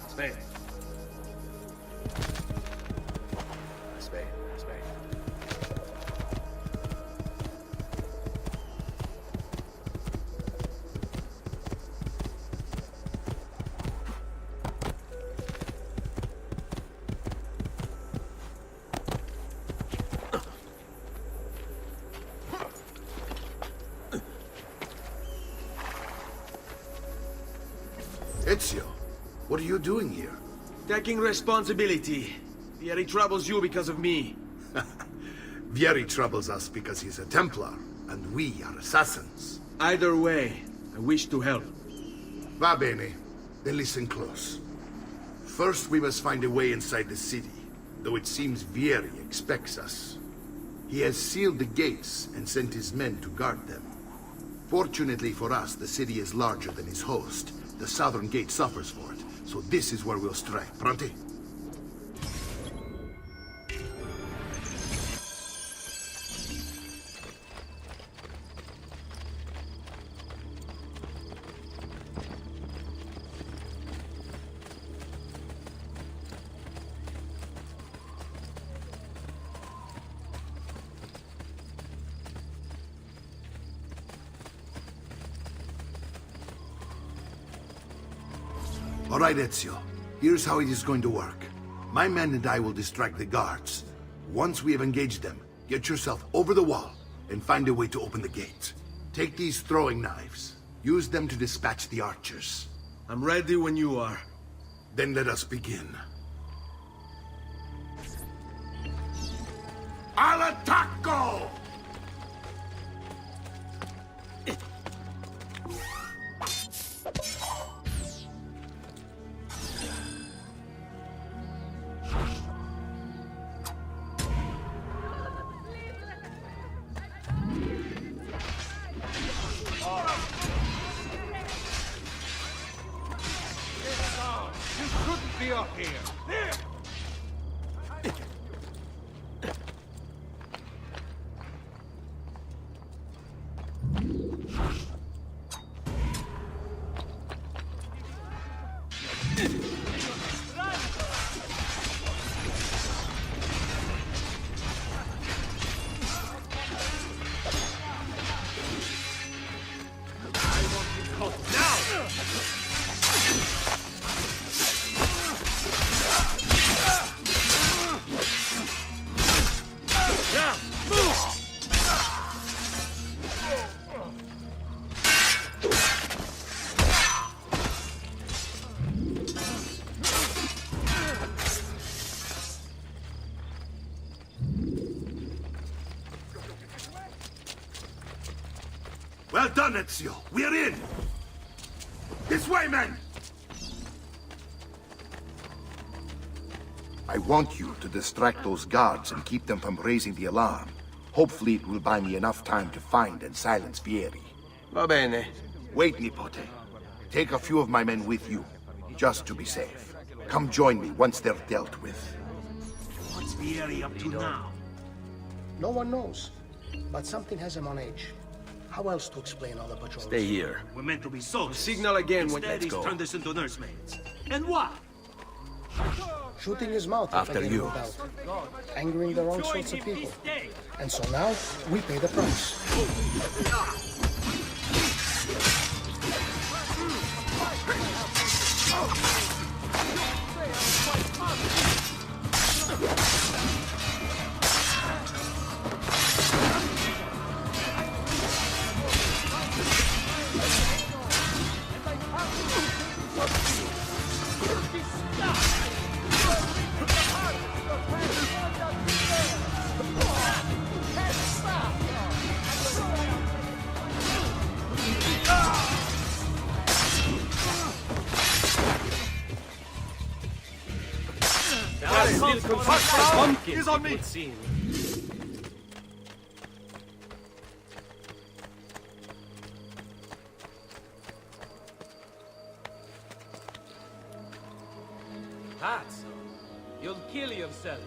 Aspetta. Ezio, what are you doing here? Taking responsibility. Vieri troubles you because of me. Vieri troubles us because he's a Templar, and we are assassins. Either way, I wish to help. Va bene. Then listen close. First, we must find a way inside the city, though it seems Vieri expects us. He has sealed the gates and sent his men to guard them. Fortunately for us, the city is larger than its host. The southern gate suffers for it, so this is where we'll strike. Pronti? All right, Ezio. Here's how it is going to work. My men and I will distract the guards. Once we have engaged them, get yourself over the wall and find a way to open the gate. Take these throwing knives. Use them to dispatch the archers. I'm ready when you are. Then let us begin. Al attacco! Well done, Ezio. We're in! This way, men! I want you to distract those guards and keep them from raising the alarm. Hopefully it will buy me enough time to find and silence Vieri. Va bene. Wait, Nipote. Take a few of my men with you, just to be safe. Come join me once they're dealt with. What's Vieri up to now? No one knows, but something has him on edge. How else to explain all the patrols? Stay here. We're meant to be soldiers. Signal again when... Instead, he's turned us into nursemaids. And what? Shooting his mouth After if I you. Angering the wrong sorts of people. And so now, we pay the price. He's on me! Hats, you'll kill yourself.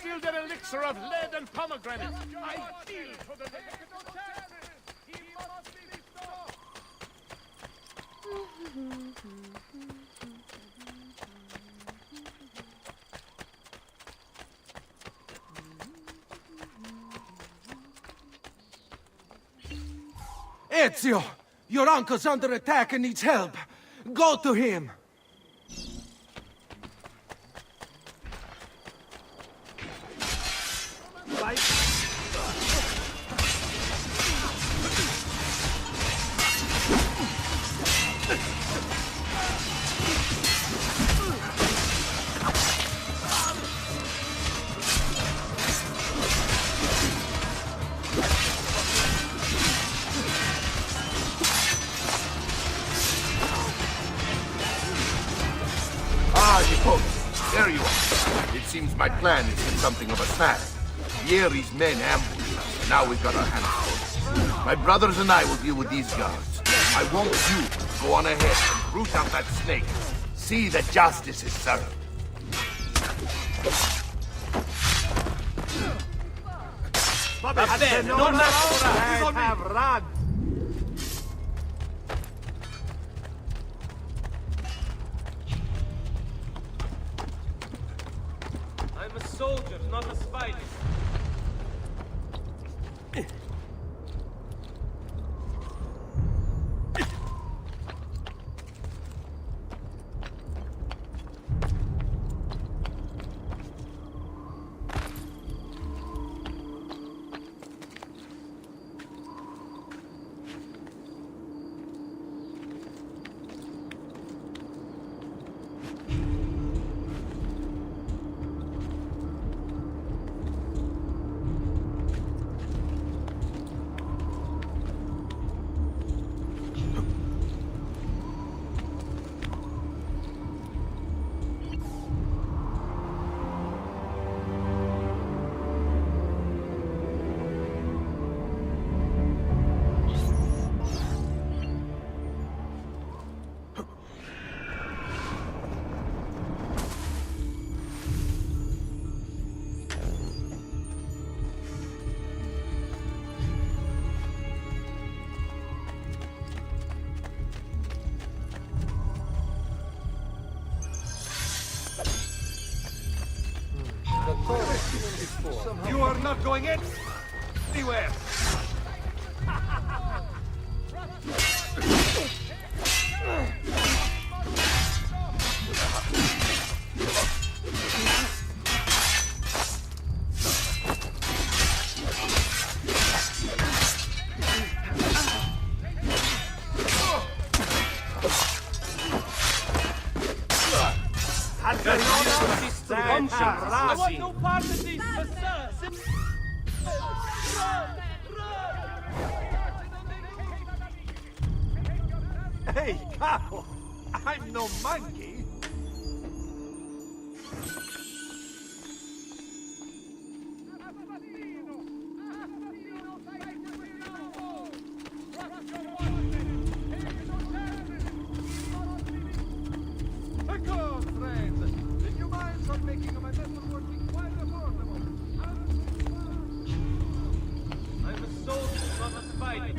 feel their elixir of lead and pomegranate. I feel for the... Ezio! Your uncle's under attack and needs help. Go to him! There you are. It seems my plan is in something of a snag. Vieri's men ambushed us, and now we've got our hands full. My brothers and I will deal with these guards. I want you to go on ahead and root out that snake. See that justice is served. I'm a soldier, not a spider. You are not going anywhere. I want no part of this, Hey, Capo! I'm no monkey! I'm a soldier, not a spider.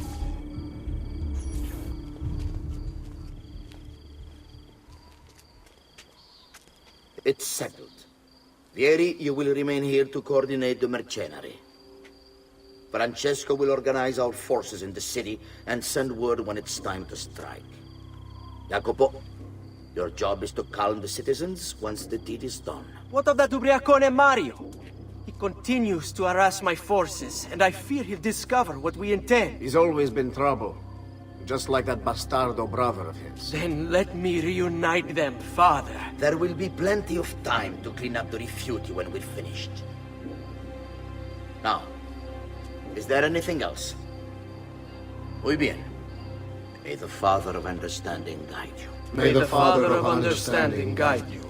It's settled. Vieri, you will remain here to coordinate the mercenary. Francesco will organize our forces in the city and send word when it's time to strike. Jacopo, your job is to calm the citizens once the deed is done. What of that ubriacone Mario? He continues to harass my forces, and I fear he'll discover what we intend. He's always been trouble. Just like that bastardo brother of his. Then let me reunite them, father. There will be plenty of time to clean up the refuge when we're finished. Now, is there anything else? Muy bien. May the Father of Understanding guide you. May the Father of Understanding guide you.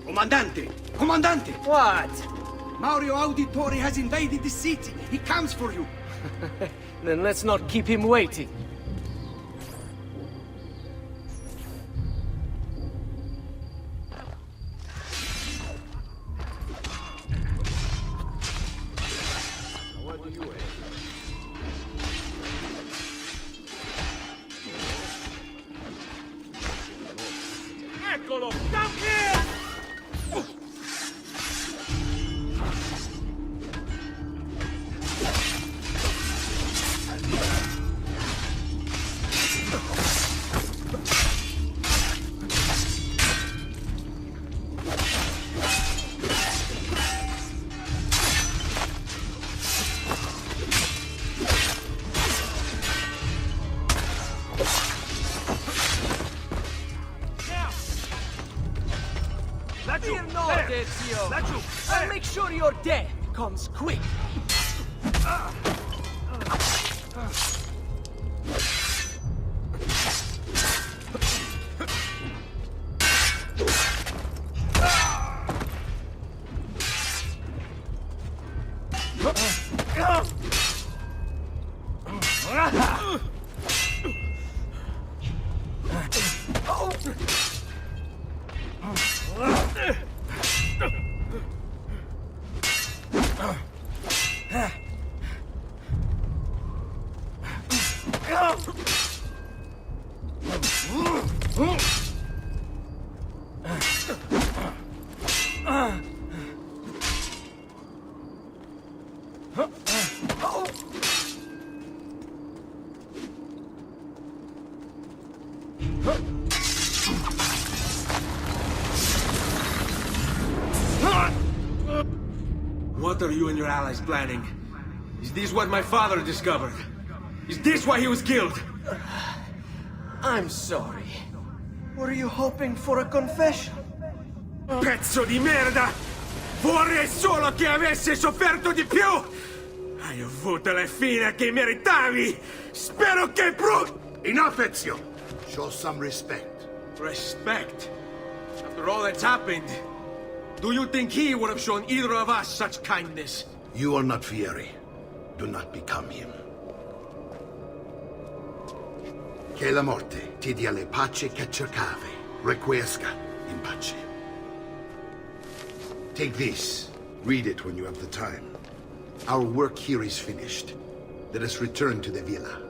Comandante! Comandante! What? Mario Auditore has invaded the city. He comes for you. Then let's not keep him waiting. Eccolo! Come here! Fear not, Ezio. I'll make sure your death comes quick. What are you and your allies planning? Is this what my father discovered? Is this why he was killed? I'm sorry. Were you hoping for a confession? Pezzo di merda! Vorrei solo che avessi sofferto di più! Hai avuto la fine che meritavi! Spero che Enough, Ezio! Show some respect. Respect? After all that's happened, do you think he would have shown either of us such kindness? You are not Fieri. Do not become him. Che la morte ti dia le pace che cercavi. Requiesca in pace. Take this. Read it when you have the time. Our work here is finished. Let us return to the villa.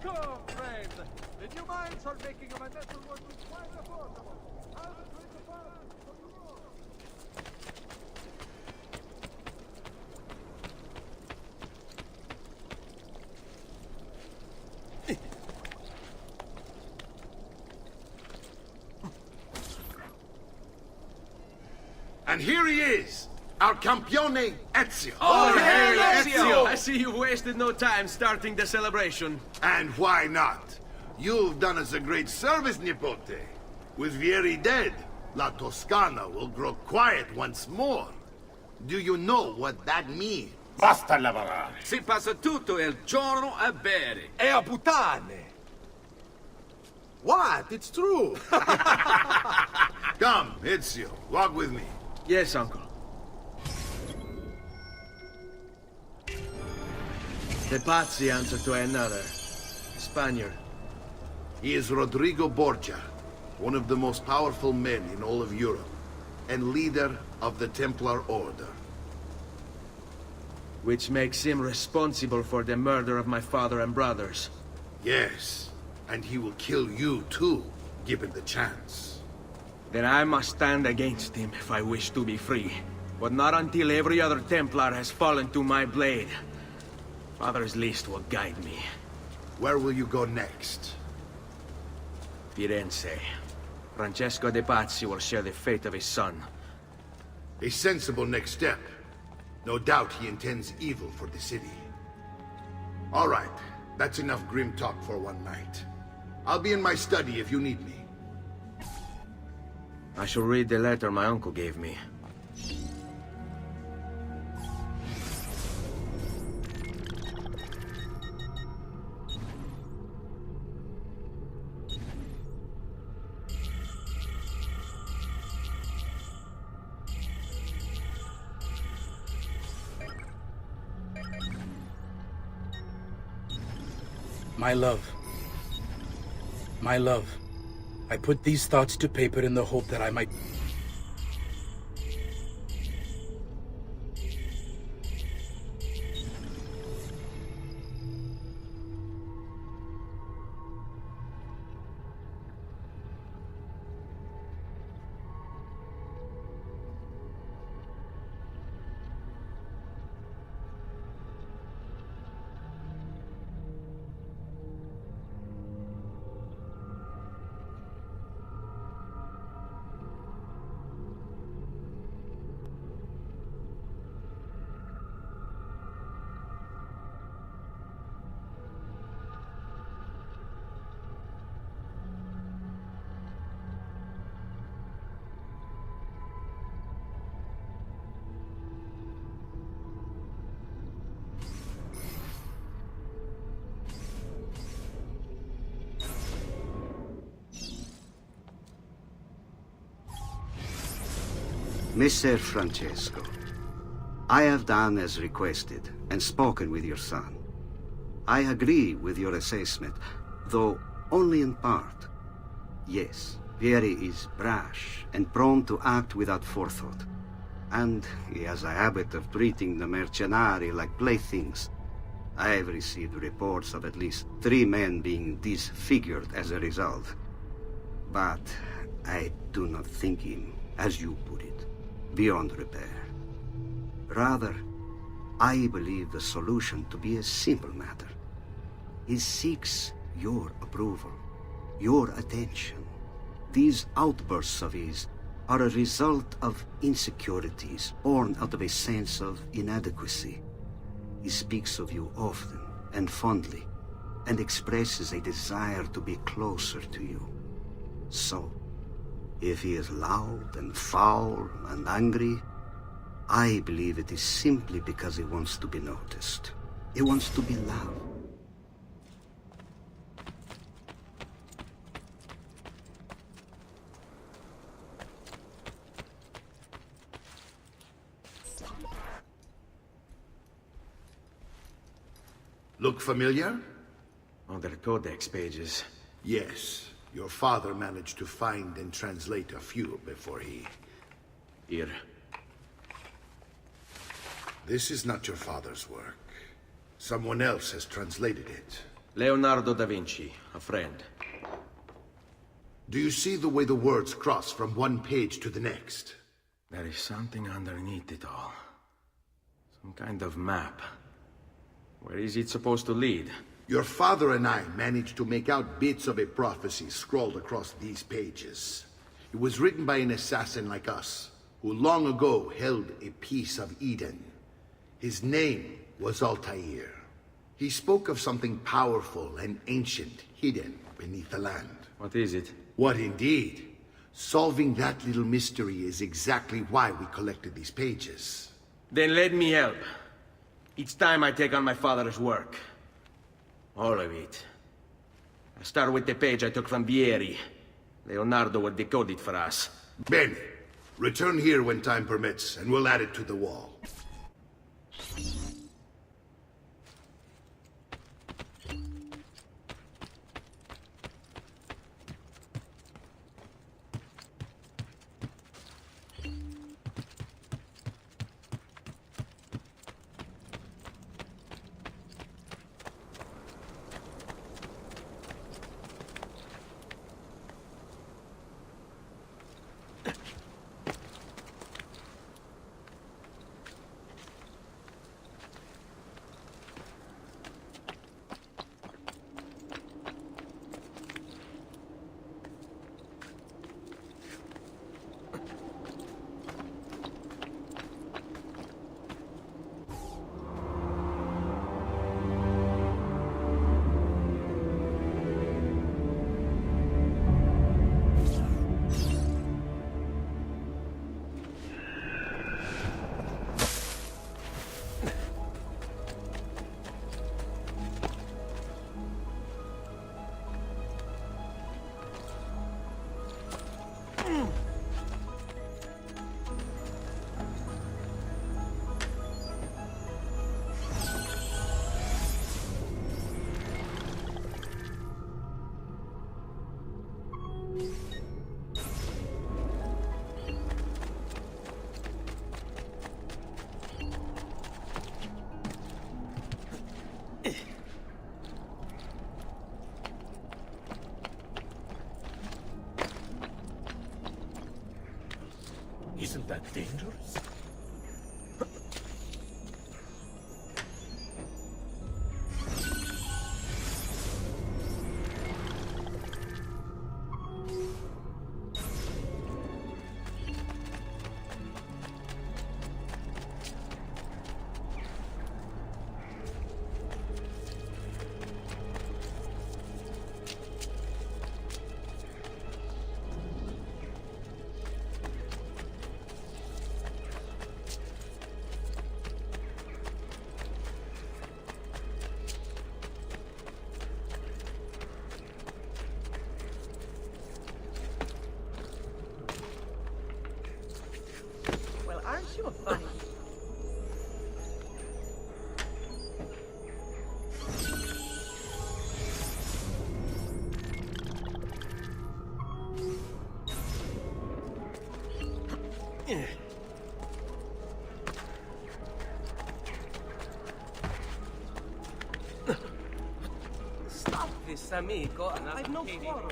Come, friend! The new mines are making my metalwork quite affordable. I'll trade the parts for the road. And here he is, our campione Ezio. Oh, hey, Ezio! I see you've wasted no time starting the celebration. And why not? You've done us a great service, Nipote. With Vieri dead, La Toscana will grow quiet once more. Do you know what that means? Basta lavorare. Si passa tutto il giorno a bere. E a puttane. What? It's true. Come, Ezio, walk with me. Yes, uncle. The Pazzi answer to another. Spaniard. He is Rodrigo Borgia, one of the most powerful men in all of Europe, and leader of the Templar Order. Which makes him responsible for the murder of my father and brothers. Yes, and he will kill you too, given the chance. Then I must stand against him if I wish to be free. But not until every other Templar has fallen to my blade. Father's list will guide me. Where will you go next? Firenze. Francesco de Pazzi will share the fate of his son. A sensible next step. No doubt he intends evil for the city. All right, that's enough grim talk for one night. I'll be in my study if you need me. I shall read the letter my uncle gave me. My love, I put these thoughts to paper in the hope that I might... Messer Francesco, I have done as requested and spoken with your son. I agree with your assessment, though only in part. Yes, Vieri is brash and prone to act without forethought. And he has a habit of treating the mercenari like playthings. I have received reports of at least 3 men being disfigured as a result. But I do not think him, as you put it, beyond repair. Rather, I believe the solution to be a simple matter. He seeks your approval, your attention. These outbursts of his are a result of insecurities born out of a sense of inadequacy. He speaks of you often and fondly, and expresses a desire to be closer to you. So, if he is loud and foul and angry, I believe it is simply because he wants to be noticed. He wants to be loved. Look familiar? Other codex pages. Yes. Your father managed to find and translate a few before he... Here. This is not your father's work. Someone else has translated it. Leonardo da Vinci, a friend. Do you see the way the words cross from one page to the next? There is something underneath it all. Some kind of map. Where is it supposed to lead? Your father and I managed to make out bits of a prophecy scrawled across these pages. It was written by an assassin like us, who long ago held a piece of Eden. His name was Altair. He spoke of something powerful and ancient hidden beneath the land. What is it? What indeed? Solving that little mystery is exactly why we collected these pages. Then let me help. It's time I take on my father's work. All of it. I start with the page I took from Vieri. Leonardo will decode it for us. Bene. Return here when time permits, and we'll add it to the wall. Isn't that dangerous? Aren't you a funny? Stop this, amico. I've no quarrel.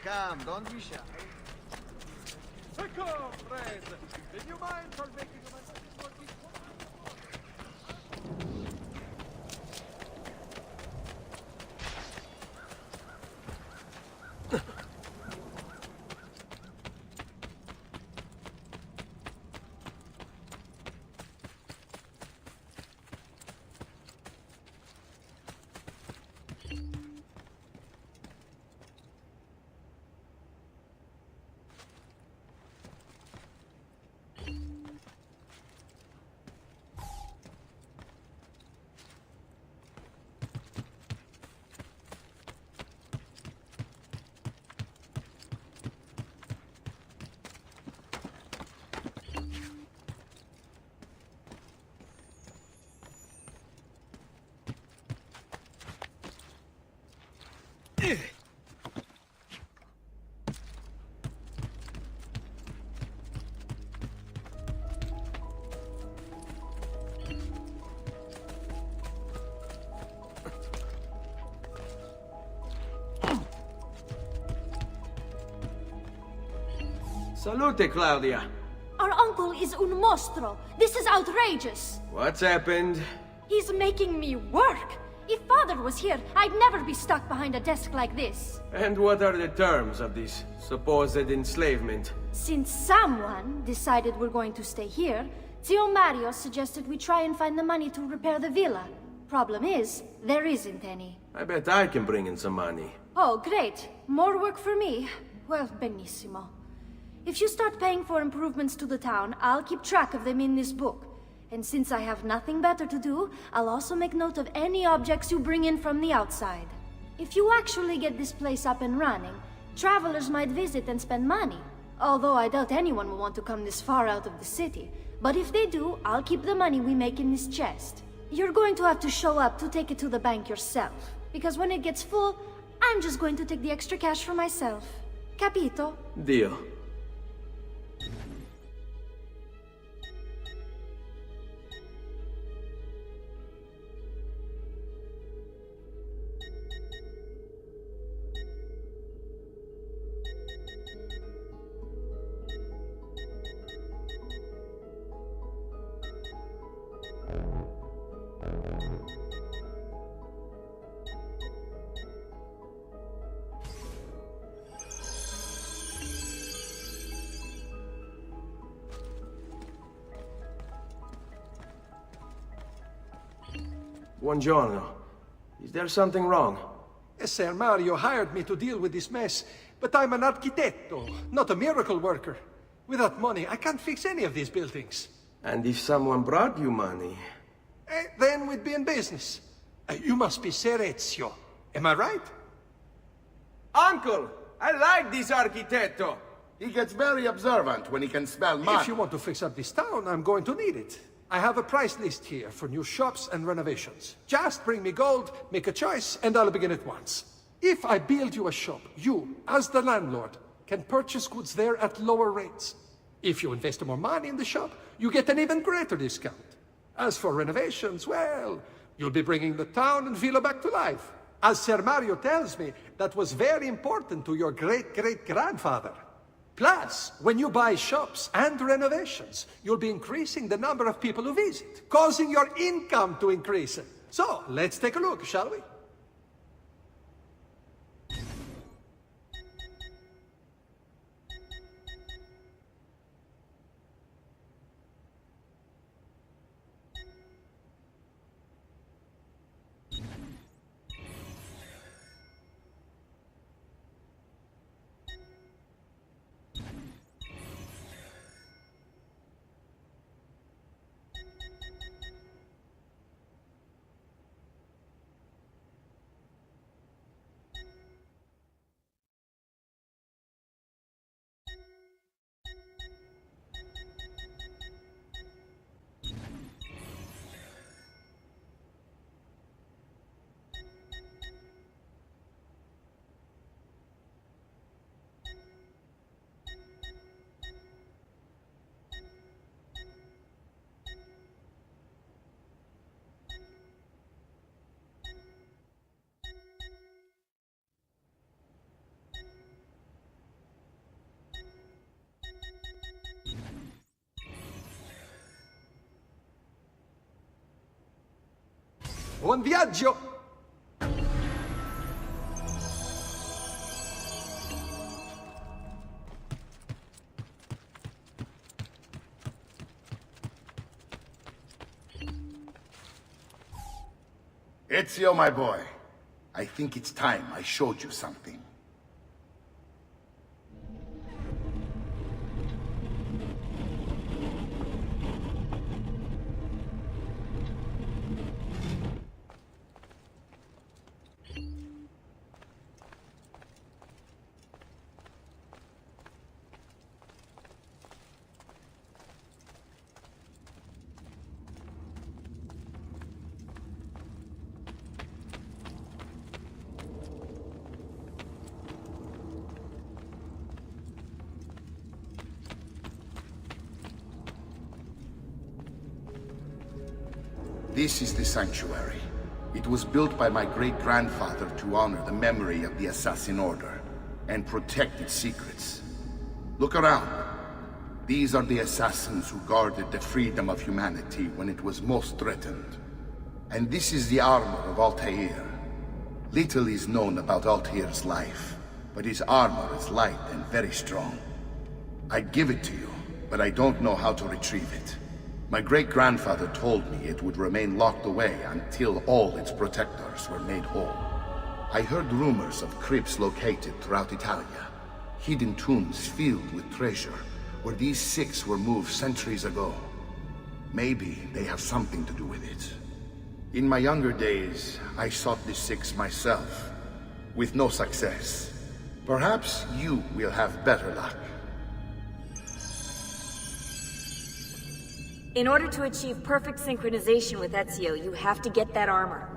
Come, don't be shy. Come, friends. Do you mind for making a message for this one? Salute, Claudia. Our uncle is un mostro. This is outrageous. What's happened? He's making me work. If Father was here, I'd never be stuck behind a desk like this. And what are the terms of this supposed enslavement? Since someone decided we're going to stay here, Zio Mario suggested we try and find the money to repair the villa. Problem is, there isn't any. I bet I can bring in some money. Oh, great. More work for me. Well, benissimo. If you start paying for improvements to the town, I'll keep track of them in this book. And since I have nothing better to do, I'll also make note of any objects you bring in from the outside. If you actually get this place up and running, travelers might visit and spend money. Although I doubt anyone will want to come this far out of the city. But if they do, I'll keep the money we make in this chest. You're going to have to show up to take it to the bank yourself. Because when it gets full, I'm just going to take the extra cash for myself. Capito? Deal. Buongiorno. Is there something wrong? Sir Mario hired me to deal with this mess, but I'm an architetto, not a miracle worker. Without money, I can't fix any of these buildings. And if someone brought you money? Then we'd be in business. You must be Ser Ezio. Am I right? Uncle! I like this architetto! He gets very observant when he can smell money. If you want to fix up this town, I'm going to need it. I have a price list here for new shops and renovations. Just bring me gold, make a choice, and I'll begin at once. If I build you a shop, you, as the landlord, can purchase goods there at lower rates. If you invest more money in the shop, you get an even greater discount. As for renovations, well, you'll be bringing the town and villa back to life. As Sir Mario tells me, that was very important to your great-great-grandfather. Plus, when you buy shops and renovations, you'll be increasing the number of people who visit, causing your income to increase. So, let's take a look, shall we? Buon viaggio! Ezio, my boy. I think it's time I showed you something. This is the sanctuary. It was built by my great-grandfather to honor the memory of the Assassin Order and protect its secrets. Look around. These are the assassins who guarded the freedom of humanity when it was most threatened. And this is the armor of Altair. Little is known about Altair's life, but his armor is light and very strong. I'd give it to you, but I don't know how to retrieve it. My great-grandfather told me it would remain locked away until all its protectors were made whole. I heard rumors of crypts located throughout Italia, hidden tombs filled with treasure, where these six were moved centuries ago. Maybe they have something to do with it. In my younger days, I sought the six myself, with no success. Perhaps you will have better luck. In order to achieve perfect synchronization with Ezio, you have to get that armor.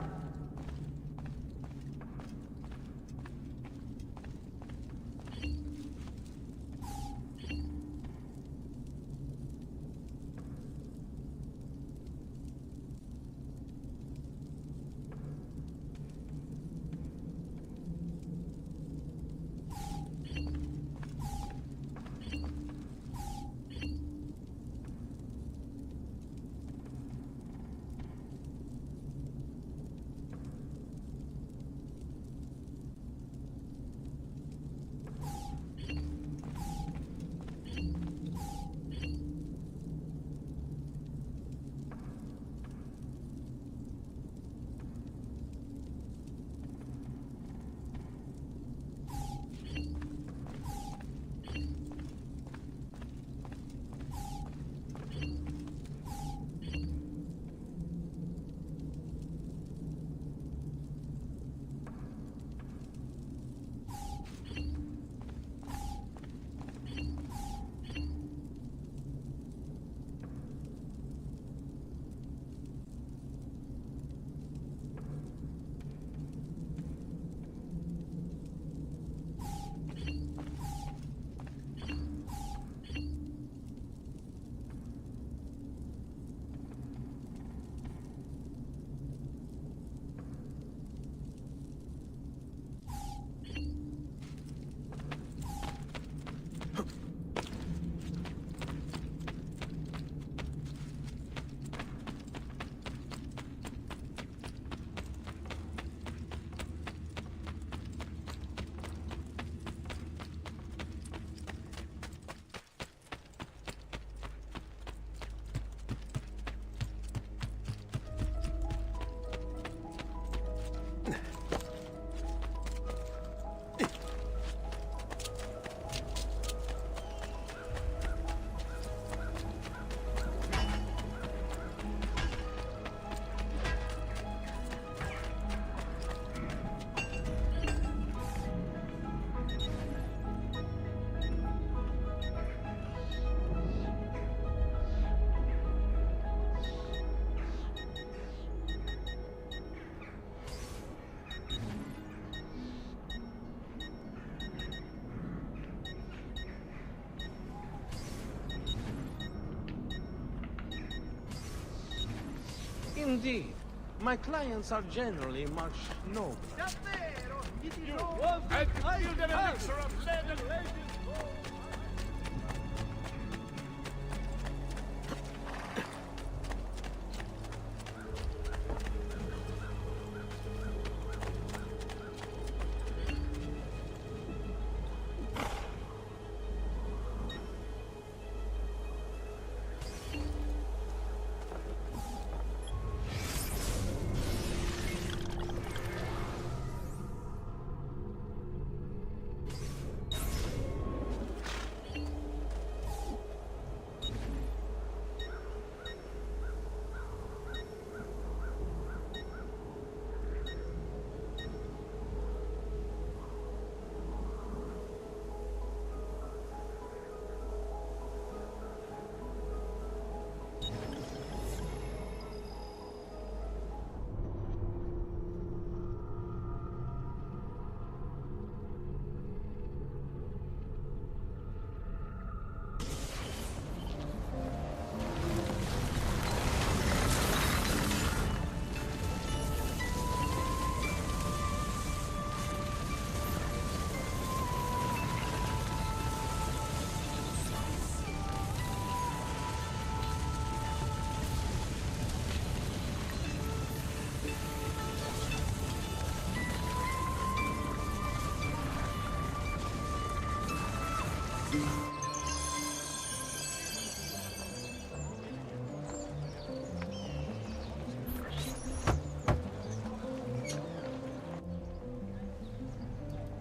Indeed. My clients are generally much noble.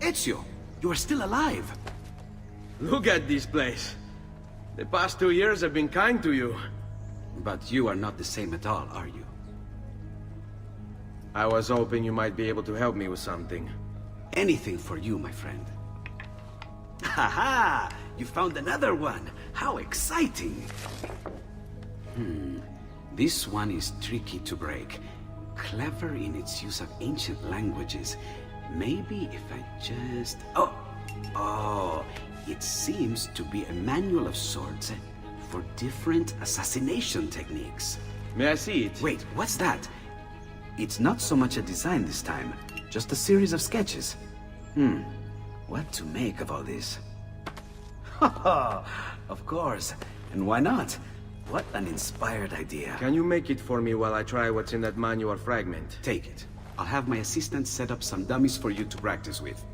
Ezio, you are still alive. Look at this place. The past 2 years have been kind to you. But you are not the same at all, are you? I was hoping you might be able to help me with something. Anything for you, my friend. Ha-ha! You found another one! How exciting! This one is tricky to break. Clever in its use of ancient languages. Maybe if I just... Oh! It seems to be a manual of sorts for different assassination techniques. May I see it? Wait, what's that? It's not so much a design this time, just a series of sketches. What to make of all this? Of course. And why not? What an inspired idea. Can you make it for me while I try what's in that manual fragment? Take it. I'll have my assistant set up some dummies for you to practice with.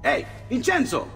Hey, Vincenzo!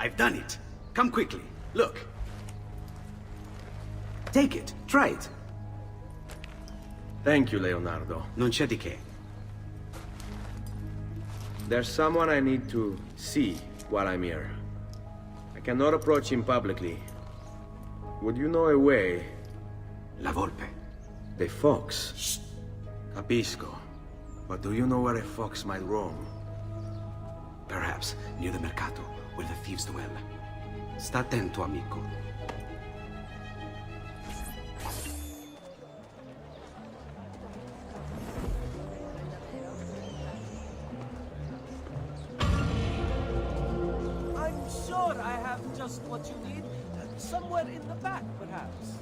I've done it. Come quickly. Look. Take it. Try it. Thank you, Leonardo. Non c'è di che. There's someone I need to see while I'm here. I cannot approach him publicly. Would you know a way? La Volpe. The fox. Shh. Capisco. But do you know where a fox might roam? Perhaps near the Mercato, where the thieves dwell. Sta attento, amico. I'm sure I have just what you need. Somewhere in the back, perhaps.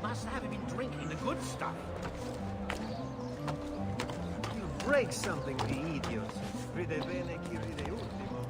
Must have been drinking the good stuff. You break something, the idiot. Ride bene chi ride ultimo.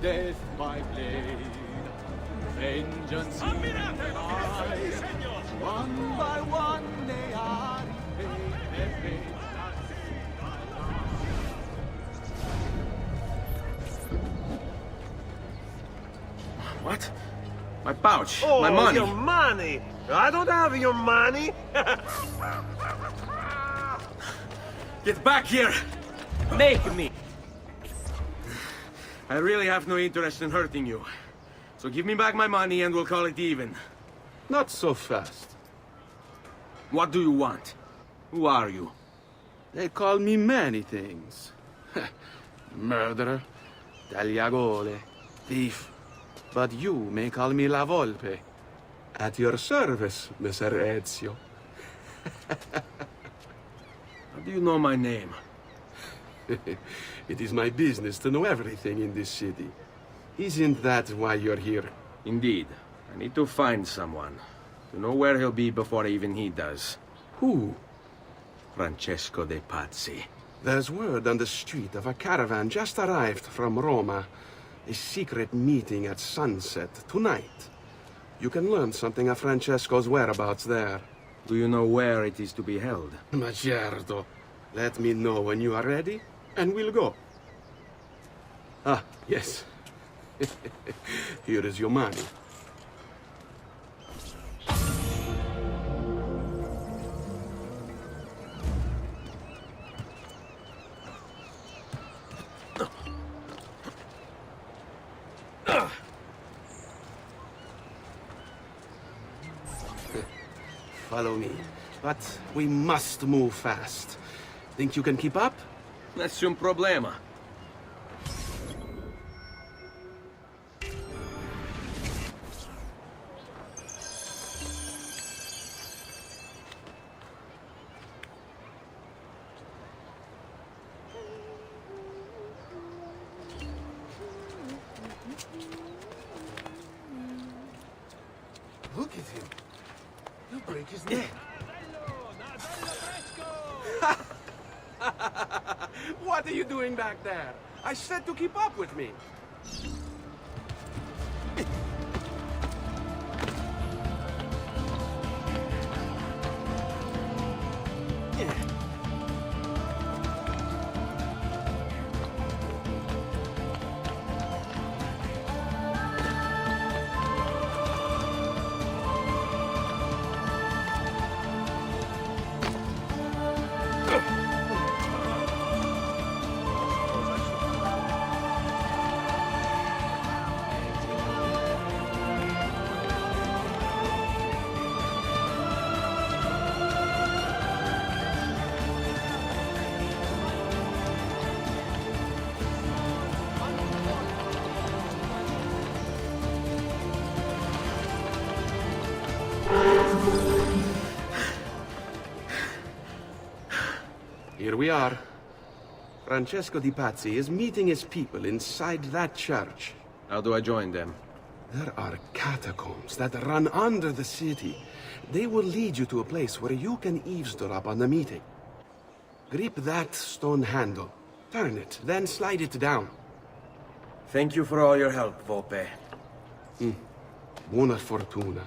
Death by blade, vengeance in eyes. One by one they are repaid, their fate What? My pouch, Oh, my money. Your money! I don't have your money! Get back here! Make me! I really have no interest in hurting you. So give me back my money and we'll call it even. Not so fast. What do you want? Who are you? They call me many things. Murderer, tagliagole, thief. But you may call me La Volpe. At your service, Messer Ezio. How do you know my name? It is my business to know everything in this city. Isn't that why you're here? Indeed. I need to find someone. To know where he'll be before even he does. Who? Francesco de Pazzi. There's word on the street of a caravan just arrived from Roma. A secret meeting at sunset tonight. You can learn something of Francesco's whereabouts there. Do you know where it is to be held? Ma certo. Let me know when you are ready, and we'll go. Ah, yes. Here is your money. Follow me. But we must move fast. Think you can keep up? Nessun problema. Look at him. He'll break his neck. What are you doing back there? I said to keep up with me. Here we are. Francesco Di Pazzi is meeting his people inside that church. How do I join them? There are catacombs that run under the city. They will lead you to a place where you can eavesdrop on the meeting. Grip that stone handle. Turn it, then slide it down. Thank you for all your help, Volpe. Buona fortuna.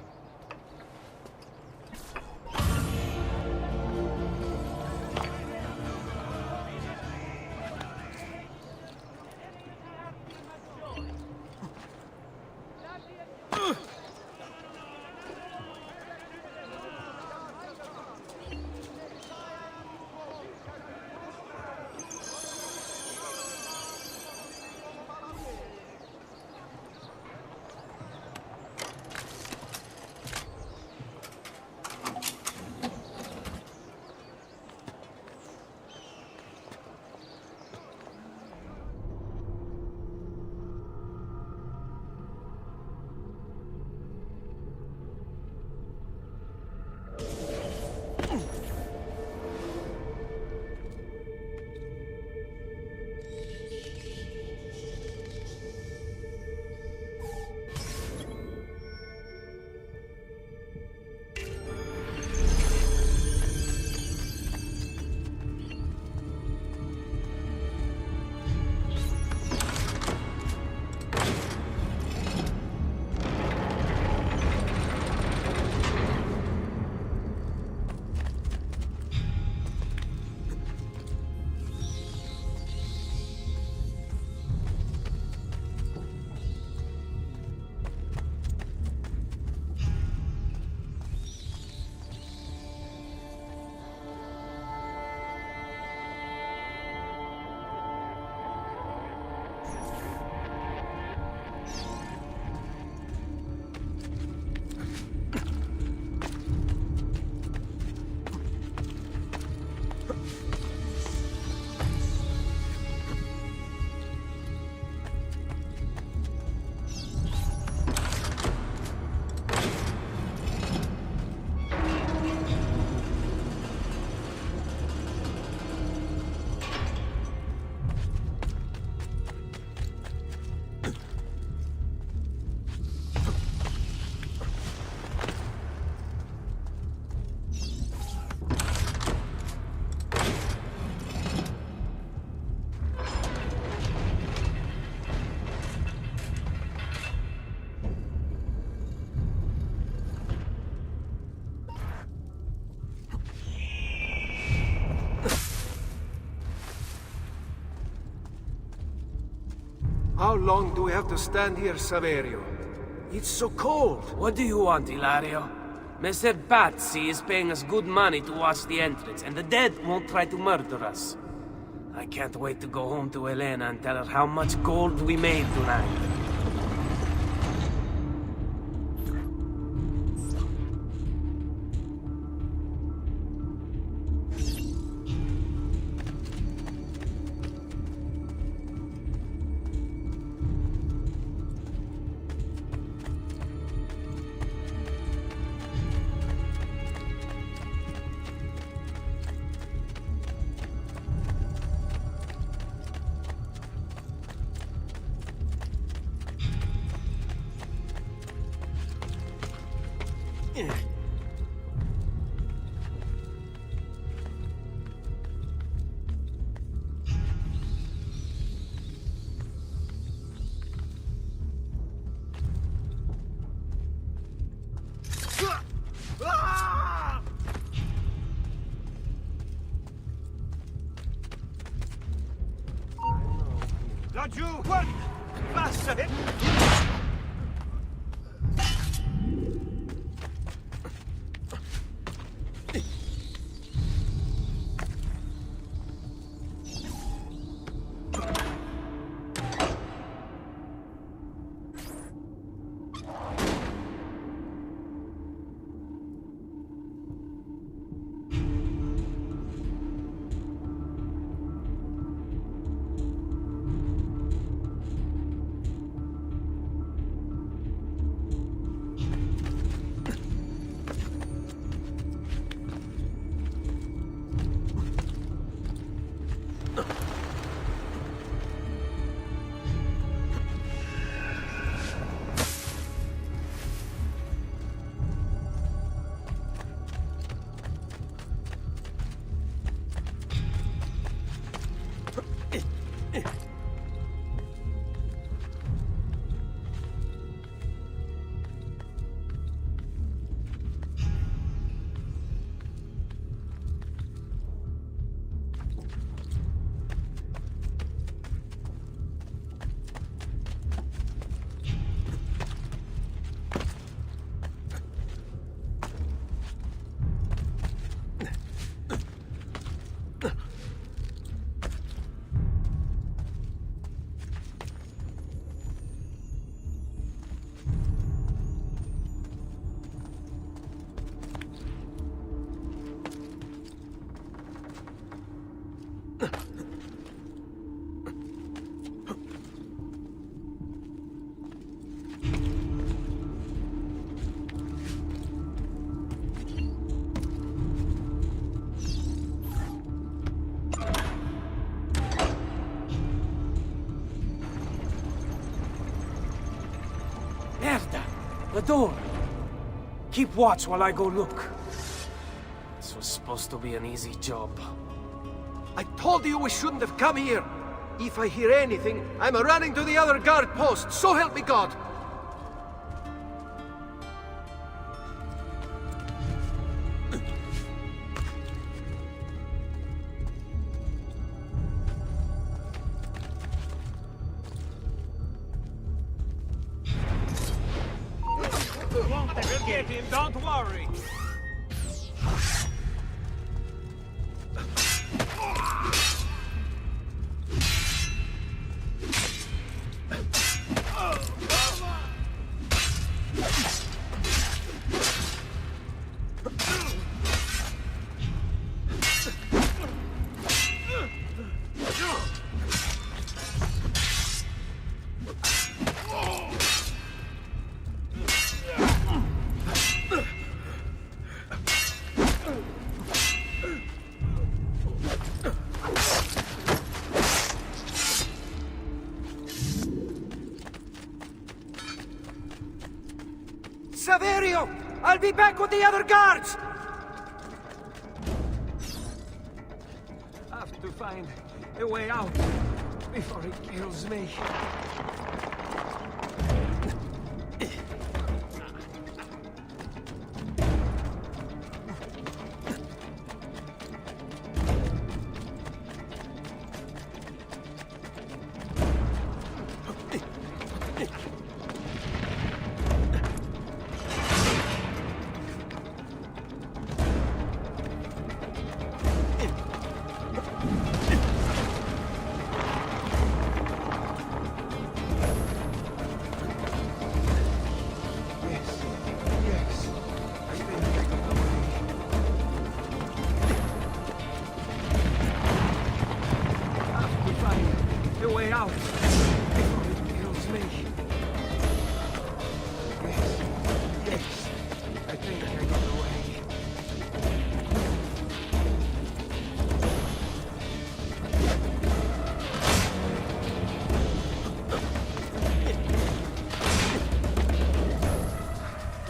How long do we have to stand here, Saverio? It's so cold. What do you want, Ilario? Messer Pazzi is paying us good money to watch the entrance, and the dead won't try to murder us. I can't wait to go home to Elena and tell her how much gold we made tonight. Laggiù! Guarda! Passa! The door! Keep watch while I go look. This was supposed to be an easy job. I told you we shouldn't have come here. If I hear anything, I'm running to the other guard post, so help me God! We'll get him, don't worry. Saverio! I'll be back with the other guards! I have to find a way out before he kills me.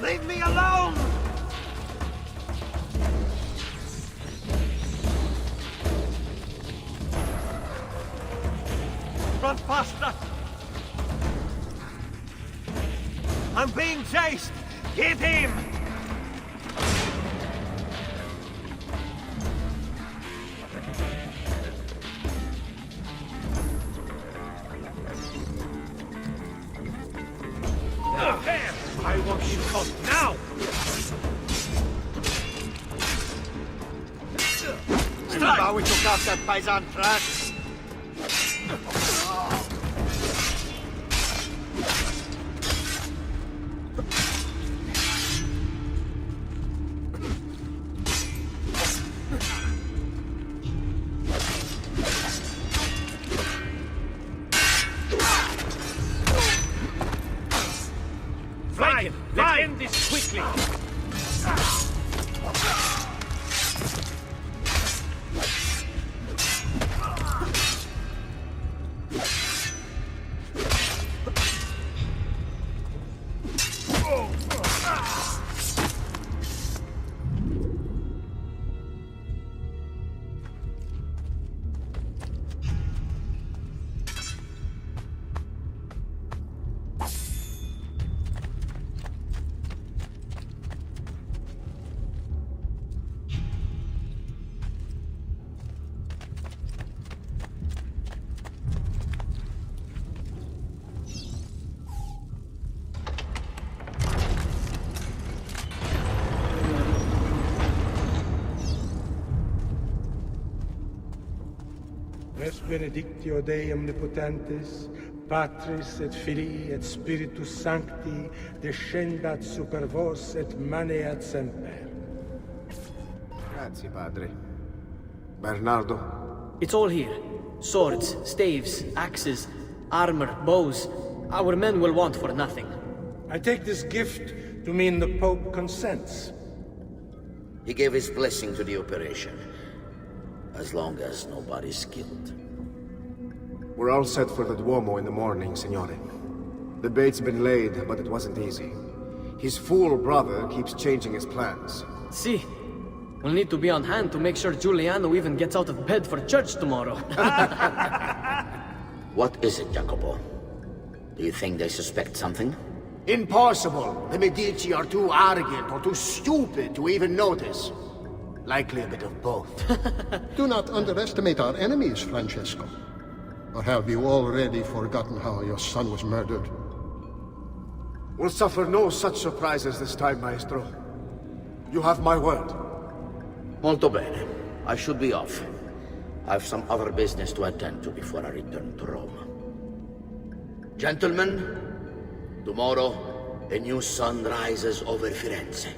Leave me alone! Run faster! I'm being chased! Get him! I want you caught now! Remember we took off that paisan track? Flank him! Let's end this quickly! Res benedictio Dei omnipotentes, Patris et Filii et Spiritus Sancti, descendat super vos et maneat semper. Grazie, Padre. Bernardo? It's all here. Swords, staves, axes, armor, bows. Our men will want for nothing. I take this gift to mean the Pope consents. He gave his blessing to the operation. As long as nobody's killed. We're all set for the Duomo in the morning, Signore. The bait's been laid, but it wasn't easy. His fool brother keeps changing his plans. See, we'll need to be on hand to make sure Giuliano even gets out of bed for church tomorrow. What is it, Jacopo? Do you think they suspect something? Impossible! The Medici are too arrogant or too stupid to even notice. Likely a bit of both. Do not underestimate our enemies, Francesco. Or have you already forgotten how your son was murdered? We'll suffer no such surprises this time, Maestro. You have my word. Molto bene. I should be off. I have some other business to attend to before I return to Rome. Gentlemen, tomorrow a new sun rises over Firenze.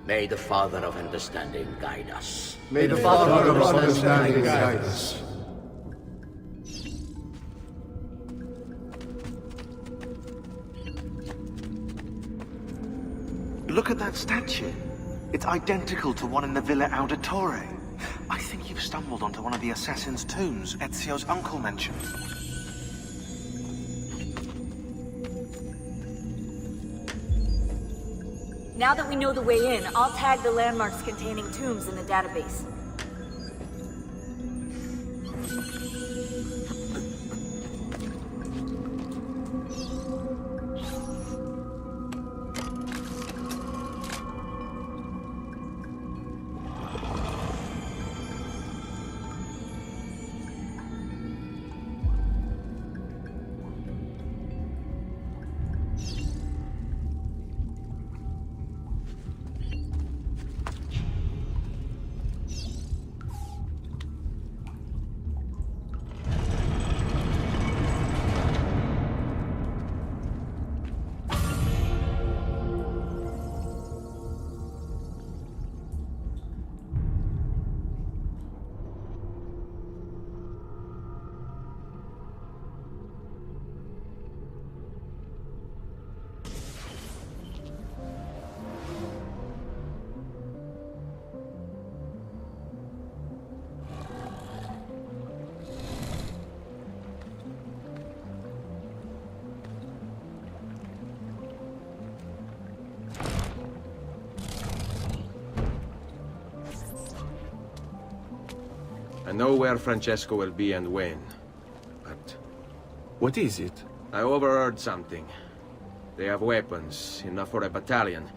May the Father of Understanding guide us. May the Father of Understanding guide us. Look at that statue. It's identical to one in the Villa Auditore. I think you've stumbled onto one of the assassin's tombs Ezio's uncle mentioned. Now that we know the way in, I'll tag the landmarks containing tombs in the database. I know where Francesco will be and when, but... What is it? I overheard something. They have weapons, enough for a battalion.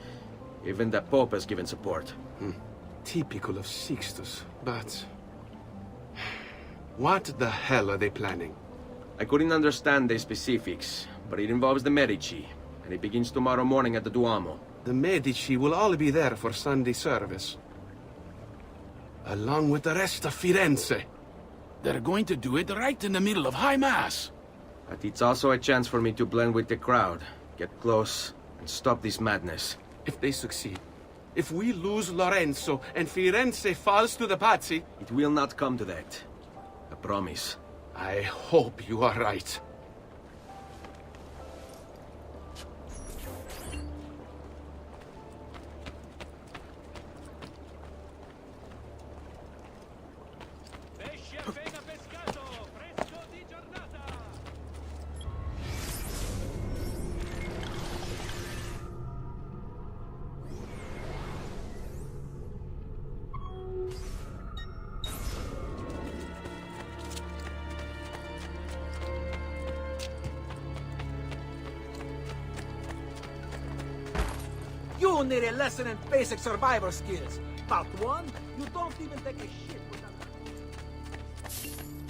Even the Pope has given support. Typical of Sixtus, but... What the hell are they planning? I couldn't understand the specifics, but it involves the Medici, and it begins tomorrow morning at the Duomo. The Medici will all be there for Sunday service. Along with the rest of Firenze. They're going to do it right in the middle of High Mass. But it's also a chance for me to blend with the crowd, get close, and stop this madness. If they succeed, if we lose Lorenzo and Firenze falls to the Pazzi... It will not come to that. I promise. I hope you are right. You need a lesson in basic survival skills. Part 1, you don't even take a shit without...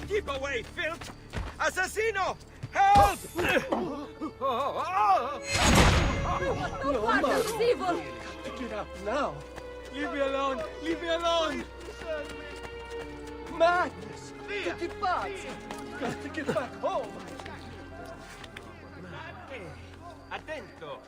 Keep away, filth! Assassino! Help! No, Marcus, evil! Get up now. Leave me alone! Leave me alone! Madness! Tutti pazzi! Got to get back home! Attento!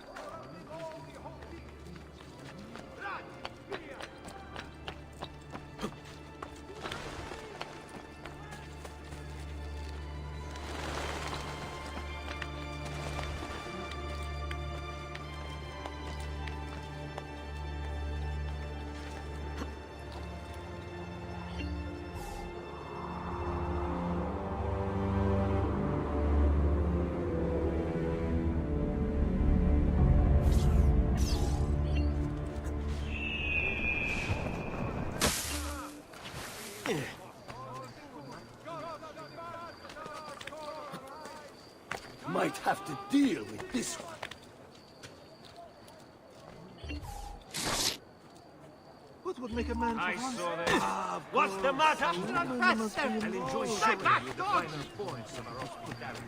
might have to deal with this one. What would make a man... I saw this. What's the matter? I'll enjoy showing you the finer points of our hospitality.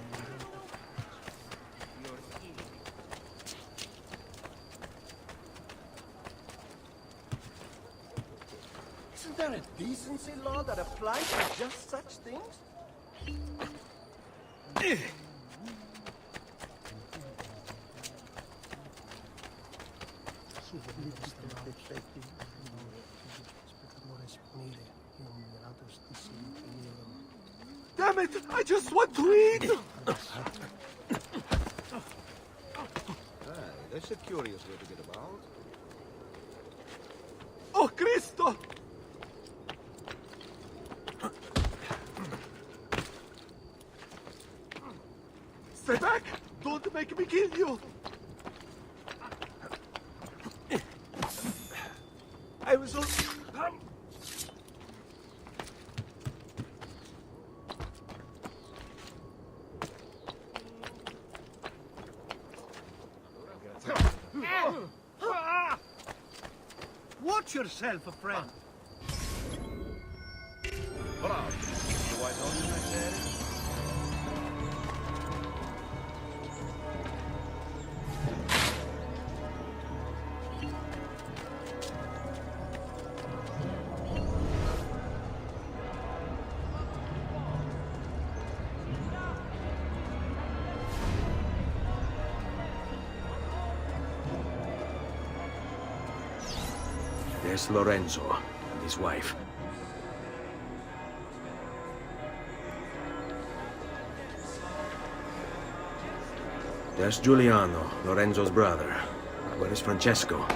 Isn't there a decency law that applies to just such things? Damn it! I just want to eat! That's a curious way to get about. Oh, Cristo! Stay back! Don't make me kill you! I was on... Watch yourself, friend. Bravo. Do I know you, Razer? There's Lorenzo and his wife. There's Giuliano, Lorenzo's brother. Where is Francesco?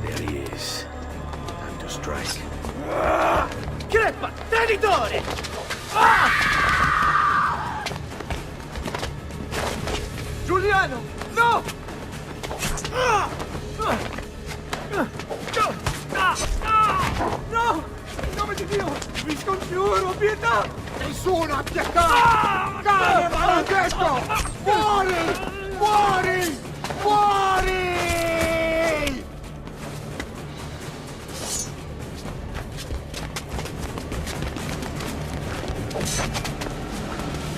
There he is. Time to strike. Crepa! Traditore! Giuliano! No! No! In nome di Dio! Vi scongiuro, pietà! Nessuna pietà! Cane maledetto! Muori! Muori! Muori!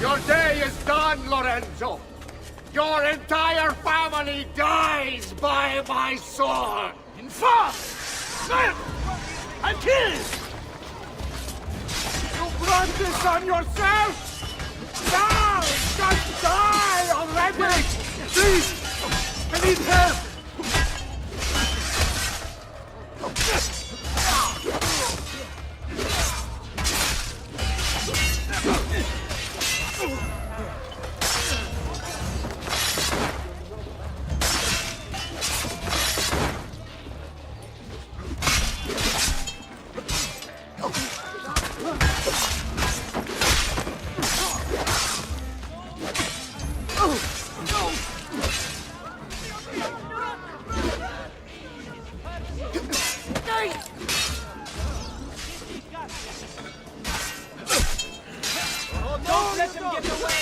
Your day is done, Lorenzo! Your entire family dies by my sword! Infame! I'm killed! You brought this on yourself? Now! Just die already! Please! I need help! Don't let him get away!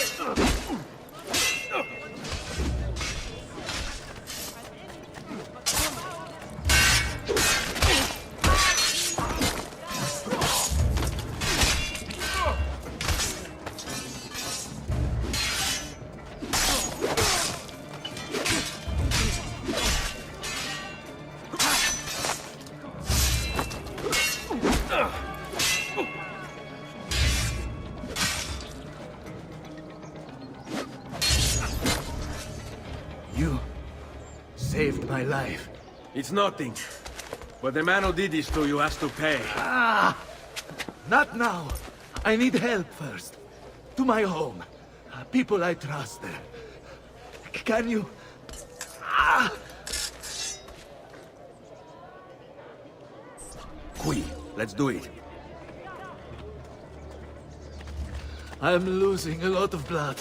You saved my life. It's nothing. But the man who did this to you has to pay. Not now. I need help first. To my home. People I trust there. Can you... Qui. Let's do it. I'm losing a lot of blood.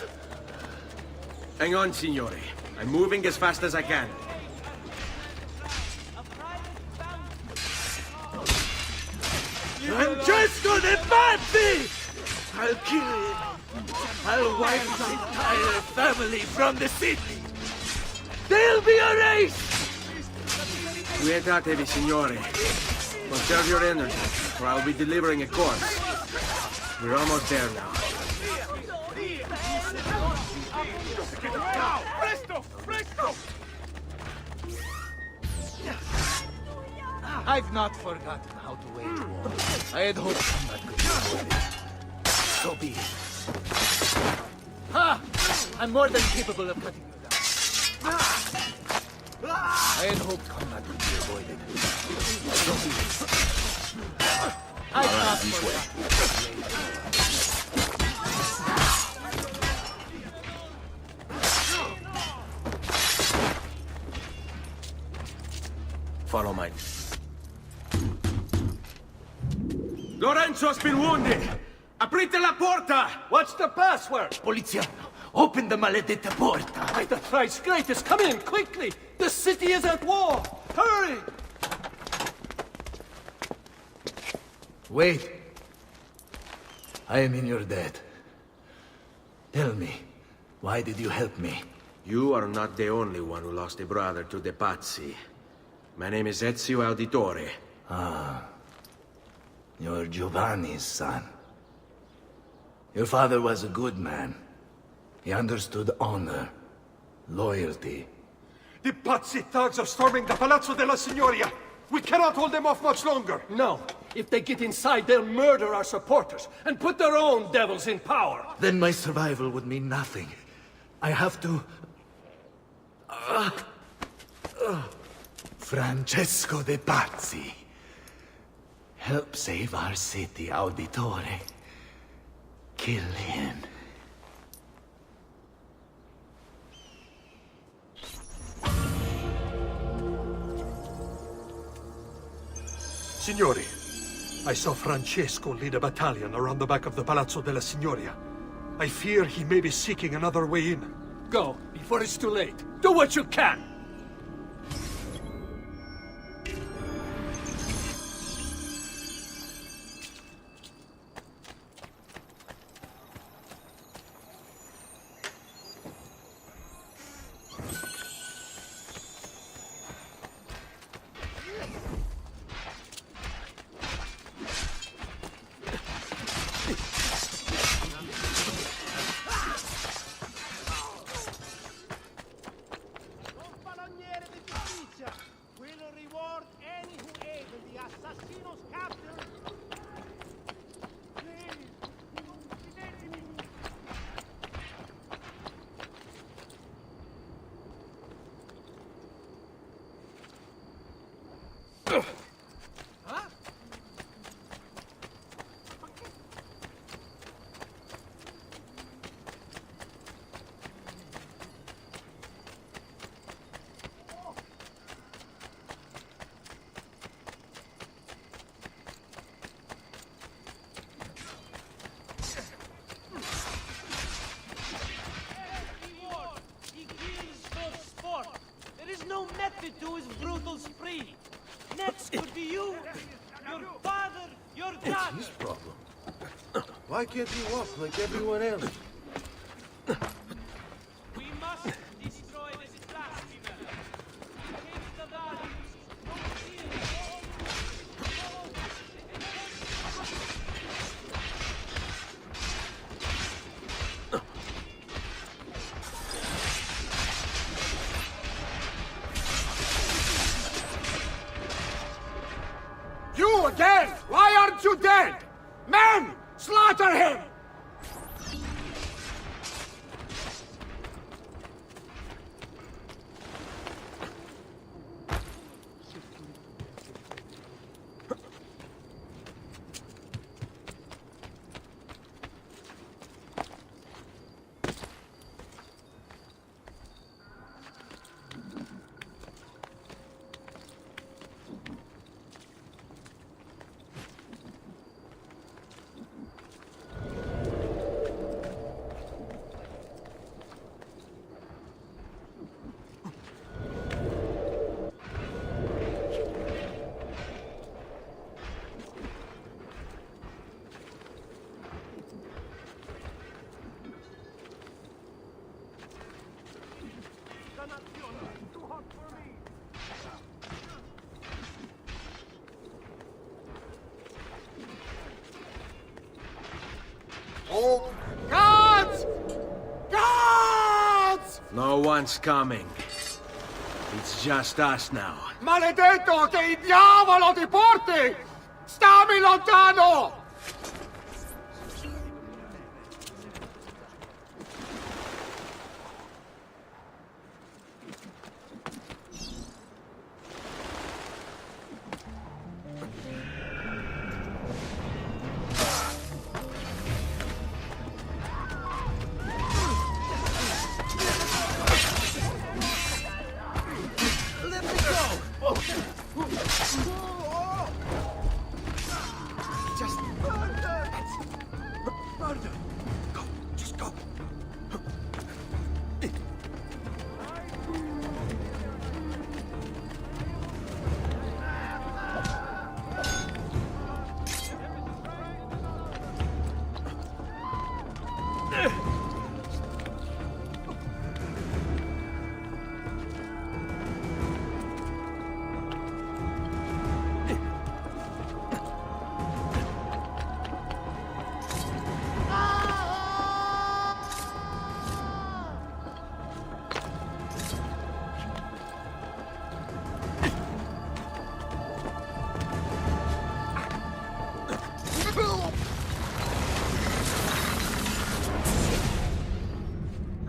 Hang on, signore. I'm moving as fast as I can. Francesco de Pazzi! I'll kill him! I'll wipe his entire family from the city. They'll be erased! Quietatevi, signore. Conserve your energy, or I'll be delivering a corpse. We're almost there now. Presto! Presto! I've not forgotten how to wage war. I had hoped combat could be avoided. So be it. Ha! I'm more than capable of cutting you down. I had hoped combat could be avoided. So be it. I've not forgotten. Follow mine. Lorenzo's been wounded! Aprite la porta! What's the password? Poliziano, open the maledetta porta. By the thrice greatest, come in, quickly! The city is at war! Hurry! Wait. I am in your debt. Tell me, why did you help me? You are not the only one who lost a brother to the Pazzi. My name is Ezio Auditore. Ah. You're Giovanni's son. Your father was a good man. He understood honor, loyalty. The Pazzi thugs are storming the Palazzo della Signoria! We cannot hold them off much longer! No. If they get inside, they'll murder our supporters and put their own devils in power. Then my survival would mean nothing. I have to... Francesco de Pazzi. Help save our city, Auditore. Kill him. Signori, I saw Francesco lead a battalion around the back of the Palazzo della Signoria. I fear he may be seeking another way in. Go, before it's too late. Do what you can! To his brutal spree. Next could be you, your father, your dad. It's his problem. Why can't he walk like everyone else? We must destroy this blasphemer. Take the values, You again! Why aren't you dead? Men! Slaughter him! No one's coming. It's just us now. Maledetto, che il diavolo ti porti! Stammi lontano!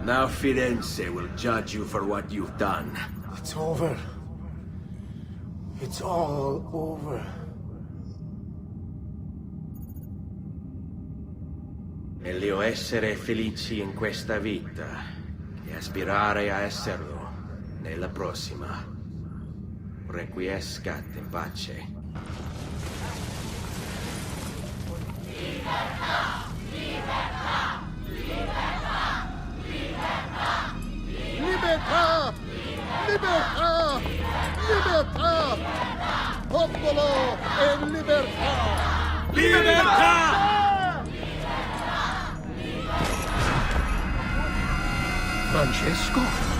Now Firenze will judge you for what you've done. It's over. It's all over. Meglio essere felici in questa vita che aspirare a esserlo nella prossima. Requiescat in pace. Libertà! Libertà! Libertà! Libertà! Libertà! Libertà! Popolo e libertà! Libertà! Francesco?